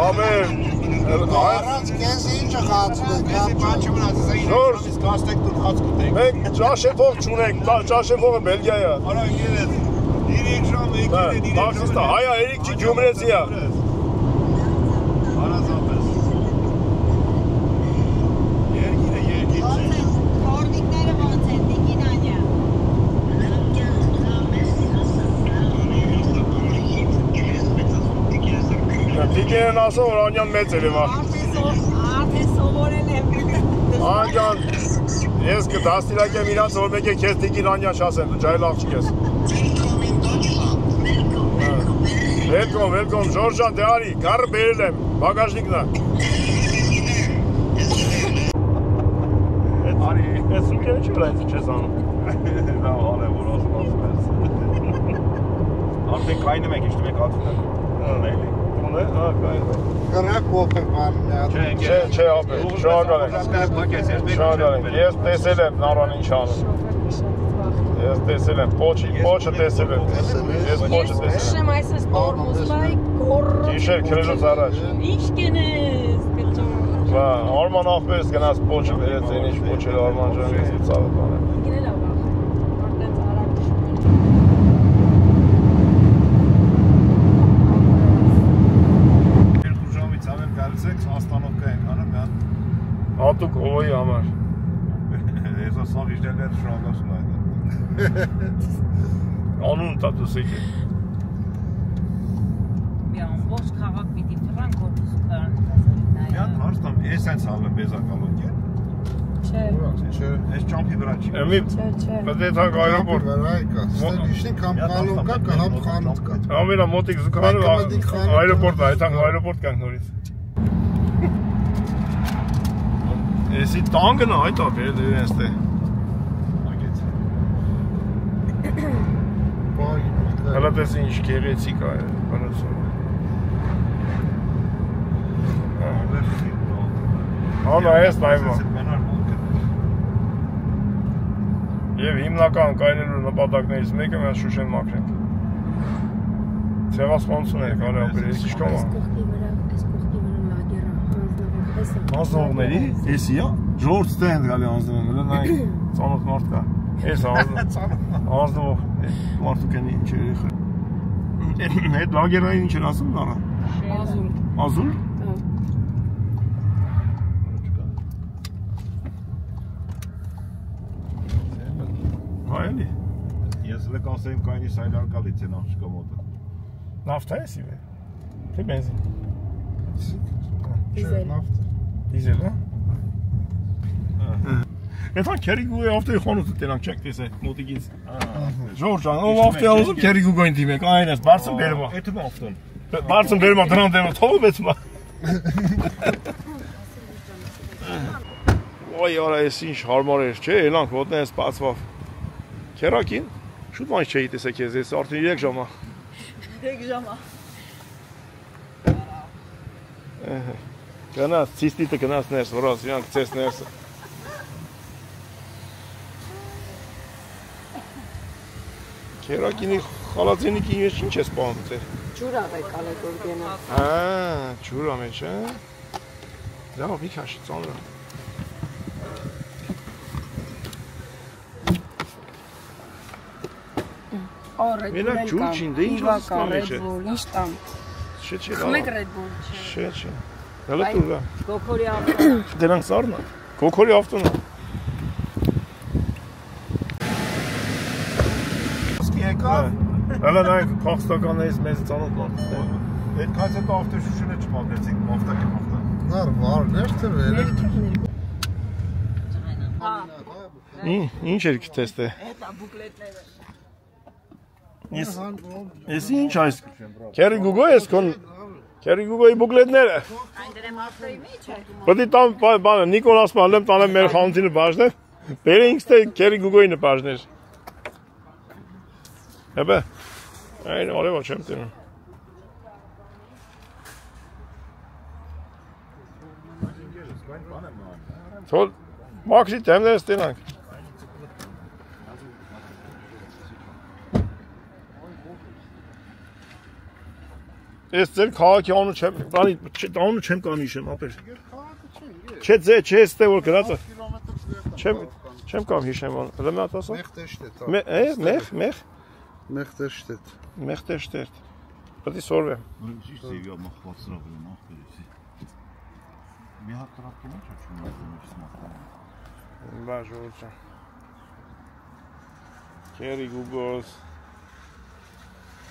Ամեն։ Առանց կեզ ինչը խացում եք, Ժորժ, մենք ճաշեփող չունենք, ճաշեփողը Բելգիա է։ Արա գերետ, 3 ժամ եկել է, 3 ժամ։ Տաքսիստը, հայա, երիք չի գյումրեցի է։ Հարազապես։ Երգիրը երգիր չէ։ Քորդիկները ոնց են, Տիկին Անյա։ Տիկին են ասում, որ Անյան մեծ էր ևա։ Արդեն սովորել եմ։ Անյան, ես կդաստիրակ եմ իրանց, որ մեկ է կեզ Տիկին Անյան շասեմ, դու ճայլ աղջիկ ես։ Welcome, Ժորժան, դե արի, գարը բերել եմ, բագաժնիկն է։ Արի, ես սուկերը չի վրա ինձ չես անում։ Լավ, արե, որ ասում ես։ Արդեն կայնում եք, իշտում եք ատվում եք։ Նայլի։ Տուն է, հա, կային։ կրակ կոպեք բան մի հատ։ Չէ, ապեր, շահագար ենք։ Շահագար ենք, ես տեսել եմ նարան ինչ անում։ Ես տեսել եմ, պոչը տեսել եմ։ Ես պոչը տեսել եմ։ Շեմ այսպես տորմուզլայ գոր։ Գիշեր քրելուց առաջ։ Ինչ կենես, կճոր։ Բա, Արման ախպերս գնաց պոչը բերեց, այն ինչ պոչել Արման ջան, ես ծավը բան եմ։ Գիրել ավ ախ, արդենց արագ Երկու ժամից ավել գալիս եք, աստանովկա ենք անում, մի հատ Հատուկ հովոյի համար։ Ես ասավ իշտել էր շրագասում այդ։ Անուն տատուս եք է։ Մի ամբողջ քաղաք պիտի թռանք, որ սուպերան տեսարին Մի հատ նայա։ հարց տամ, ես հենց հավեմ բեզակալոկ է։ Չէ, Չէ, Ես ճամփի վրա չի։ Էմի, չէ։ պետք այրապորտ։ վերայկա, ստեղ իշնի կամ կալոն կա, կամ խանութ կա։ Ամենա մոտիկ զուգանը այրապորտ է, այդանք այրապորտ կանք նորից։ Էսի տանգն է, այդ ապեր դերեն ստե։ Բայ, Հələ տես ինչ գեղեցիկ է բնությունը։ Այս նայվում։ Եվ հիմնական կայնելու նպատակներից մեկը մենք Շուշեն մաքրենք։ Ցեղասպանություն է կարելի ապրել, ես ինչ կամա։ Անձնողների, էսի է, ժողովուրդ ստենդ գալի անձնողները, նայ ծանոթ մարդ կա։ Ես անձնող մարդու կենի ինչ է երեխը։ Այդ լագերային ինչ էր ասում նարա։ Ազուլ։ Ազուլ։ Հայելի։ Ես լեկանսեիմ կայնի սայլար կալից են աղջկա մոտը։ Նավթա է սիվ է։ Թե բենզին։ Դիզել։ Դիզել, հա։ Եթե քերիգուի ավտոյի խանութը տենանք չեք տեսե մոտիկից։ Ժորժ ջան, ով ավտոյի ուզում քերիգուգոին դիմեք, այն էս բարձր բերումա։ Էդը ավտոն։ Բարձր բերումա դրան դեմը թողը մեծմա։ Ոյ արա էս ինչ հարմար էր, չէ, երանք ոտնեն էս բացվավ։ Քերակին, շուտ մանչ չէի տեսեք ես, ես արդեն 3 ժամա։ 3 ժամա։ Գնաց, ցիստիտը գնաց ներս, վրաս, իրանք ցես ներսը։ Քերակինի խալածենիկի ես ինչ ես պահում ձեր։ Ջուրավ է կալեկոր գենա։ Ջուրա մեջ, հա։ Լավ, մի քաշ ծանր։ Արեդ Մենակ ջուր չին, դե ինչ ասում մեջ է։ Ինչ տամ։ Չէ, Մեկ Red Bull։ Չէ։ Հələ դուր գա։ Գոքորի ավտոն։ Դրանք սառնա։ Գոքորի ավտոն է։ Հələ նայեք փախստականներից մեծ ծանոթ մարդ։ Այդ քայց հետո ավտո Շուշենը չմաքրեցինք, մավտակի մավտակ։ Նար վարներ թե վերել։ Ինչ էր կտեստե։ Հետա բուկլետները։ Ես ինչ այս քերիգուգո ես կոն քերիգուգոյի բուկլետները։ Այն դրեմ ավտոյի մեջ է։ Պետք է տամ բանը Նիկոլաս մալեմ տանեմ մեր խանութի նպաշտը։ Բերենք թե քերիգուգոյի նպաշտներ։ Հəbə, այն արևա չեմ տենում։ Թոլ, մաքրի տեմներս տենանք։ Ես ձեր քաղաքի անունը չեմ կանիշեմ, ապեր։ Չէ ձե, չէ ստե որ գրածը։ Չեմ կամ հիշեմ ան, հլը մի հատ ասա։ Մեղ։ Մեղտերշտետ։ Մեղտերշտետ։ Պետք է սորվեմ։ Ինչ սեվիա մախվածրավը նախբերեցի։ Մի հատ տրակտորը չեմ Բա ժողովուրդ։ Քերիգուգոս։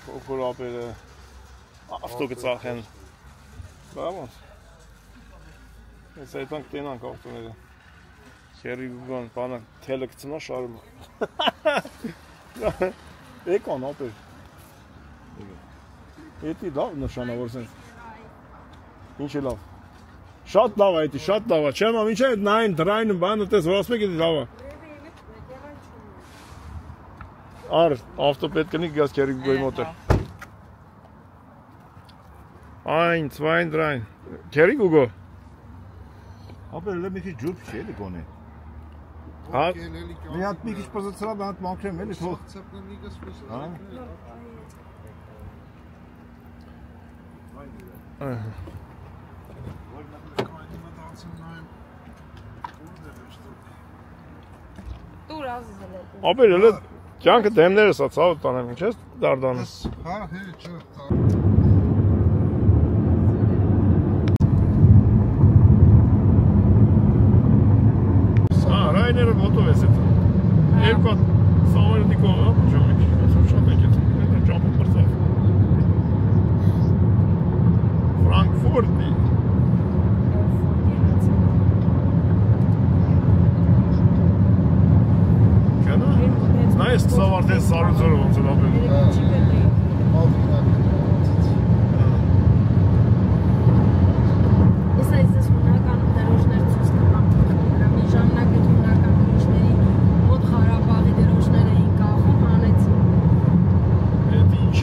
Կոկորապերը ավտո գծախեն։ Բավոս։ Ես այդանք տենանք ավտոները։ Քերիգուգոն բանը թելը գցնա շարում։ Եկան ապեր։ Էդի լավ նշանավոր սենց։ Ինչ է լավ։ Շատ լավ է էդի, շատ լավ է։ Չեմ ամ ինչ է նայն դրայնը բանը տես որ ասում եք էդի լավ է։ Ար, ավտո պետք կնի գազ քերիգուգոյի մոտը։ Այն, 2, 3։ Քերիգուգո։ Ապեր լե մի քիչ ջուր չի էլի կոնե։ Հա։ Մի հատ մի քիչ պզծրա, մի հատ մաքրեմ էլի թող։ Տուր ազզել է։ Ապեր հələ կյանքը դեմներս է ցավը տանեմ, ինչ ես դարդանը։ Հա, հեչ։ Ռայները ոտով ես էտ։ Երկու հատ սավերը դիկով է, ժամիկ, շատ ենք էտ, ճամպը պրծավ։ Ֆրանկֆուրտի։ Կենա, նայես կսավարդեն սարուձորը ոնց էլ ապել։ Ես այս ես ունական դերոշներ ծուս կմամ, մի ժամանակետ ունական դերոշների մոտ Խարաբաղի դերոշներ էին կախում, հանեցին։ Էդ ինչ է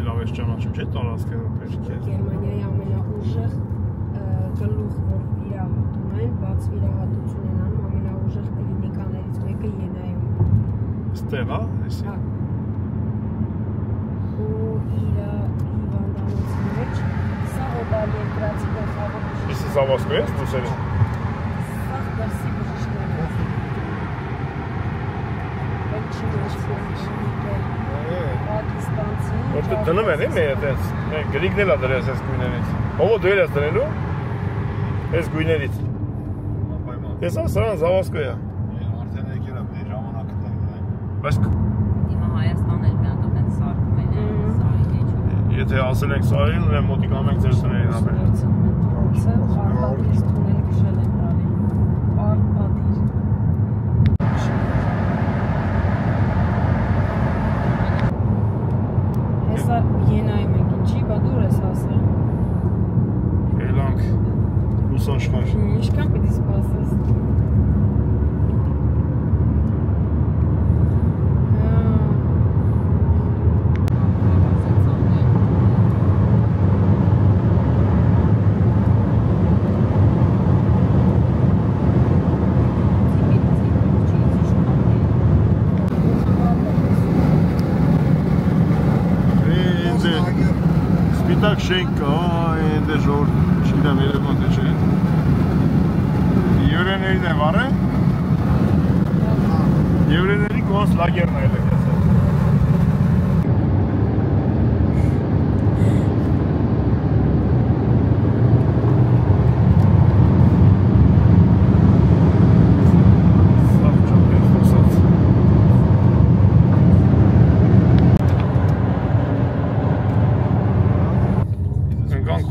լավ ես ճանաչում, չէ՞ տարածքը պետք է։ Գերմանիայի ամենաուժեղ գլուխ, որ վիրահատում են, բաց վիրահատություն են անում, ամենաուժեղ կլինիկաներից մեկը Յենայում։ Ստեղ, հա, էսի։ Ու իր հիվանդանոցի մեջ սա օտար երկրացի գլխավոր բժիշկ։ Էսի Զավասկո ես դուսերը։ Սա դասի բժիշկներ են։ Պակիստանցի։ Որ դնում են մեր այդպես, գրիգն էլ է դրես այս գույներից։ Ո՞վ դու ես դնելու։ Այս գույներից։ Տեսա սրան Զավասկո է։ Արդեն եկել է մեր ժամանակը տանք։ Բայց Հիմա Հայաստան էլ մի հատ այդպես սարքում են սարի մեջ։ եթե ասել ենք սարին, ուրեմն մոտիկա մենք ձեր սներին ապել։ Արպատիր տունել քշել են տալի։ Արպատիր։ Հեսա Յենայում ենք, ինչի, բա դուր ես ասել։ Ելանք լուսաշխար։ Ինչքան պիտի սպասես։ Սպիտակ շենք կա, այնդ է ժոր, չգիտեմ երևան թե չէ։ Եվրեներին է վառը։ Եվրեների կոնց լագերն այլ է կեսել։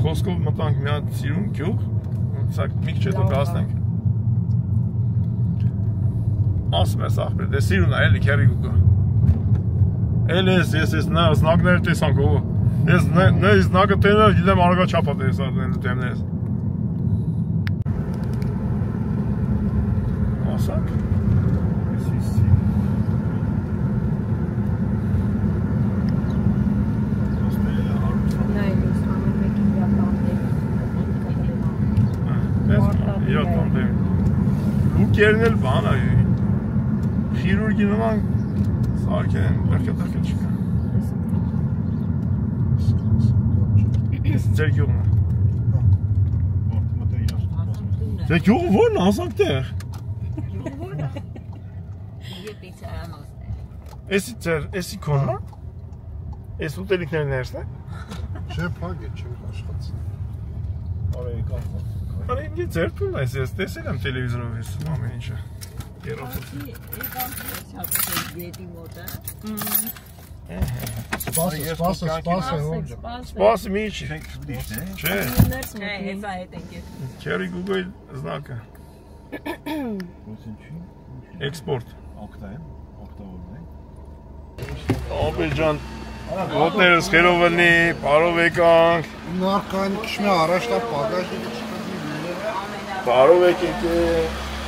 Խոսքով մտանք մի հատ սիրուն գյուղ, սա մի քիչ հետո կհասնենք։ Ասում ես ախպեր, դե սիրուն է, էլի քերի գուկը։ Էլ ես զնակները տեսանք ով։ Ես նույն զնակը տենել, գիտեմ արգաչապա տեսա դենու տեմներս։ Ասակ։ Լուկերն էլ բան է, խիրուրգի նման սարքեն են, դրկը չկա։ Ես ձեր գյուղն է։ Ձեր գյուղը որն է, ասանք տեղ։ Էսի կոնն է։ Էս ուտելիքներն ներսն է։ Չէ, պագ է, չեմ աշխատցին։ Արեի կախա։ Արի ինձ ձեր տունն ես, ես տեսել եմ տելևիզորով ես ամեն ինչը։ Սպասը մի ինչի։ Չէ։ Քերի գուգոյ զնակը։ Էքսպորտ։ Աբեջան, ոտներս խերով ըլնի, պարով եկանք։ Նարկայնի կշմի առաջտա պագաժի Պարով եկեք է,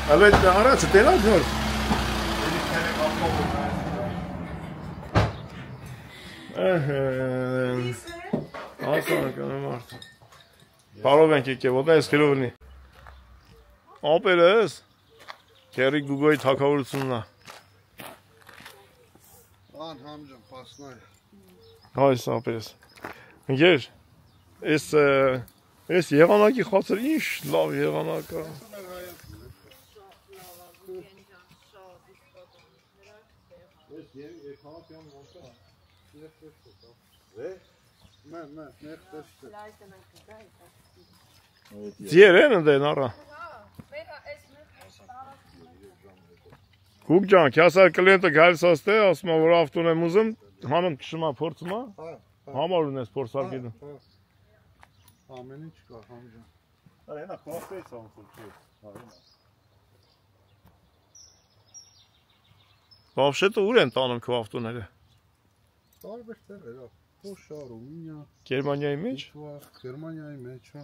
հալու այդ առաջը տենակ նոր։ Ասանք անեմ արդ։ Պարով եկեք է, ոտներս խերով ըլնի։ Ապերս, քերի գուգոյի թակավորությունն է։ Ան համջան, պասնայ։ Հայս ապերս։ Ընգեր, Ես եղանակի խացր ինչ լավ եղանակ է։ Ձեր են ընդեն առա։ Կուկ ջան, կյասար կլենտը գալիս աստե, ասում որ ավտոն եմ ուզում, հանում կշմա փորձումա, համար ունես փորձարկելու։ Ամեն ինչ կա, համջան։ Արա ենա կողպեց անցում չի։ Բավշետը ուր են տանում քո ավտոները։ Տարբեր տեղեր, Պոշա, Ռումինիա, Գերմանիայի մեջ։ Գերմանիայի մեջ, հա։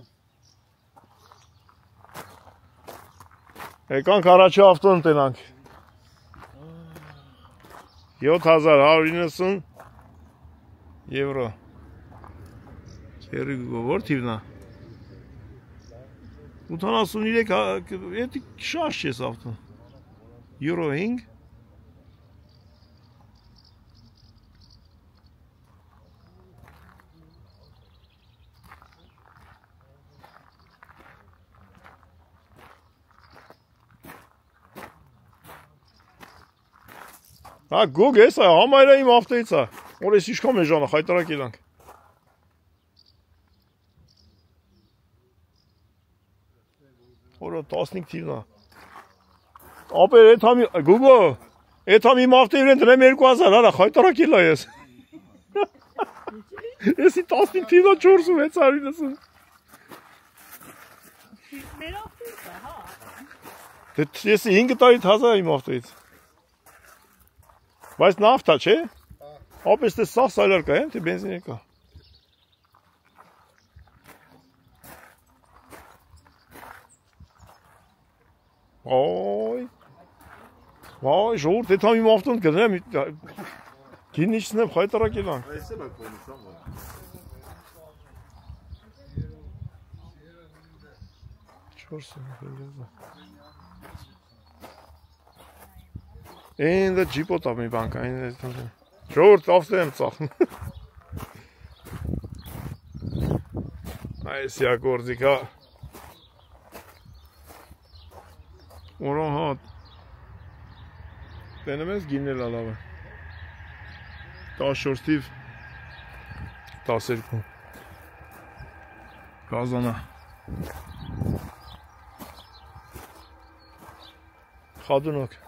Եկանք առաջի ավտոն տնանք։ 7190 եվրո։ Քերի գո որ թիվն է 83 էդի շաշ ես ավտո Euro 5 Հա գոգ ես համայրը իմ ավտոից է որ ես իշքամ է ժանը խայտարակ երանք Որը 15 թիվն է ապեր էդ համի գուգո էդ համի իմ ավտոյի վրան դրեմ 2000 արա խայտարակ ելա ես Եսի 15 թիվն է 4690 Մեր ավտոյից է, հա Ես 5 տարի թազա իմ ավտոյից Բայց նավթա չէ Ապես թե սաղ սայլար կա եմ թե բենզին է կա Այ ժողորդ էդ համ իմ ավտոն կդրեմ Գին իչնեմ խայտարակ երանք Այս էլ է կոնուսան Այն դա ջիպոտ ա մի բանք այն ժողորդ ավտո եմ ծախն Այս յա գործիկ հա Որոն հա Տենեմ ես գինել ալավը 14 թիվ 12 Գազանա Խադունոք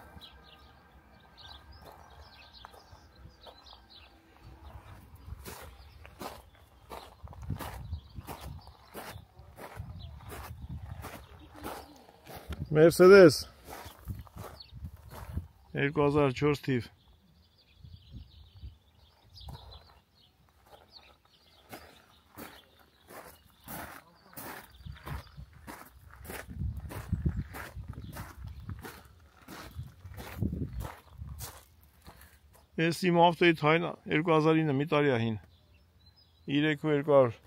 Mercedes 2004 թիվ Ես իմ ավտոյի թայնը 2009 մի տարի է հին 3200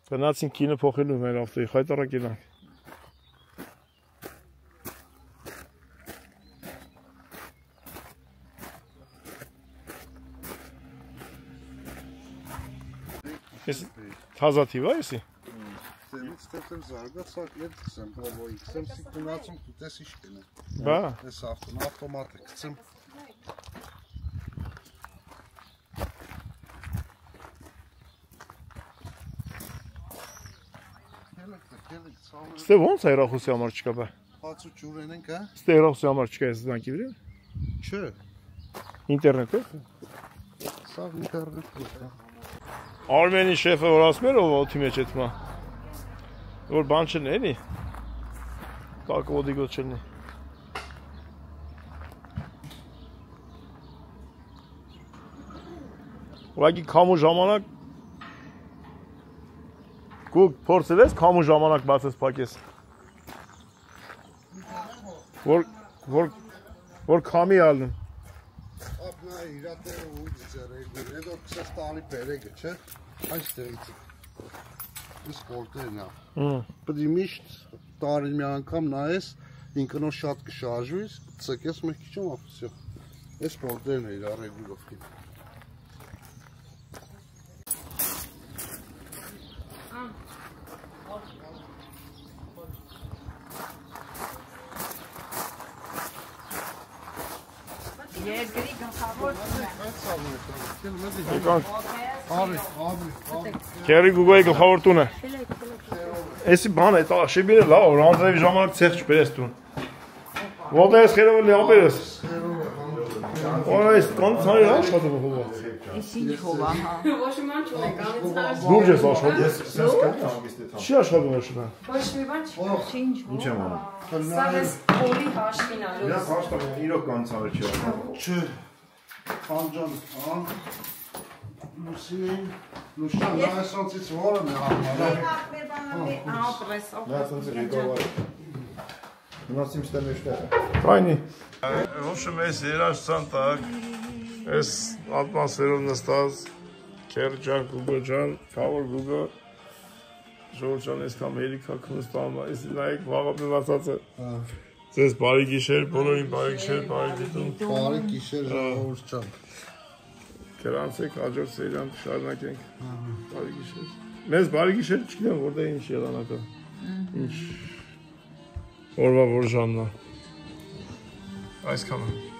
գնացին կինը փոխելու մեր ավտոյի խայտարակ երանք Ես թազա թիվ է եսի Ստերից տեպել զարգացակ ետ կսեմ հովոյի կսեմ սի կունացում կուտես իշ կենը Բա Ես ավտոմատ է կսեմ Ստե ոնց է հեռախոսի համար չկա բա Հացու ջուրեն ենք հա Ստե հեռախոսի համար չկա ես զանգի վրա Չէ ինտերնետ է Սաղ ինտերնետ է Արմենի շեֆը որ ասում էր ով օդի մեջ էդ մա որ բան չնի էլի Կակ ոդի գոտ չնի Ուղղակի քամու ժամանակ Գուգ փորձել ես քամու ժամանակ բացես փակես Որ քամի ալնում Ապնա իրատերը ու ձերեգուր Էդո կսես տալի պերեգը չէ Այստեղից Ես կորտերն է Պդի միշտ տարին մի անգամ նայես ինքնոր շատ կշարժվիս Ծկես մեկ քիչում ապսյո Ես կորտերն է իր առեգուրով կին Երկրի գլխավոր Քերի գուգոյի գլխավոր տունը Էսի բան է շիբիրը լավ որ անձրևի ժամանակ ցեղ չբերես տուն Ոնց ես խերով լի ապերես Որ այս կանցարի աշխատում հովա Էս ինչ հովա հա Ոչման չունեք անցած Դուրջ ես աշխատում Ես սենց կա Չի աշխատում ես շնա Ոչ մի բան չի Ինչ Ինչ եմ անում Սա ես օրի հաշվին ալու Ես հաշտում եմ իրոք կանցարը չի անում Չէ Խանջան Լուսին Լուշան նա այսոնցից որն է Ապրես Նա սենց եկավար Մնացիմ ստեմ եշտեղ Կայնի Հոշում ես երաշցան տակ Ես ատմասվերով նստած Քեր ջան, գուգո ջան, կավոր գուգո Ժողովրդան այսքան մերի քակում սպանում, այս նայեք վաղապն ասածը։ Ձեզ բարի գիշեր, բոլորին բարի գիշեր, բարի դիտում։ Բարի գիշեր ժողովրդան։ Գրանցեք հաջորդ սերիան շարունակենք։ Բարի գիշեր։ Մեզ բարի գիշեր չգիտեմ որտեղ ինչ եղանակա։ Ինչ օրվա որ ժամն է։ Այսքանը։